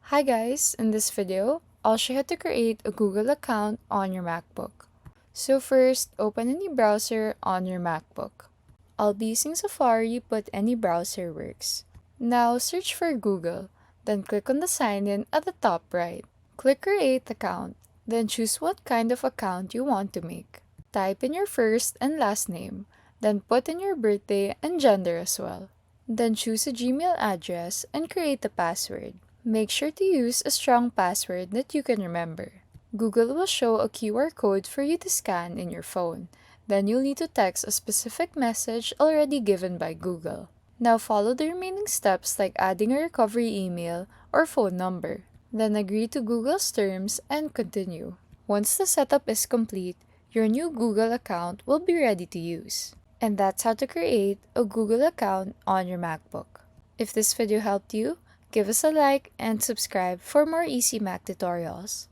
Hi guys, in this video, I'll show you how to create a Google account on your MacBook. So first, open any browser on your MacBook. I'll be using Safari, but any browser works. Now search for Google, then click on the sign in at the top right. Click Create Account, then choose what kind of account you want to make. Type in your first and last name, then put in your birthday and gender as well. Then choose a Gmail address and create a password. Make sure to use a strong password that you can remember. Google will show a QR code for you to scan in your phone. Then you'll need to text a specific message already given by Google. Now follow the remaining steps like adding a recovery email or phone number. Then agree to Google's terms and continue. Once the setup is complete, your new Google account will be ready to use. And that's how to create a Google account on your MacBook. If this video helped you, give us a like and subscribe for more easy Mac tutorials.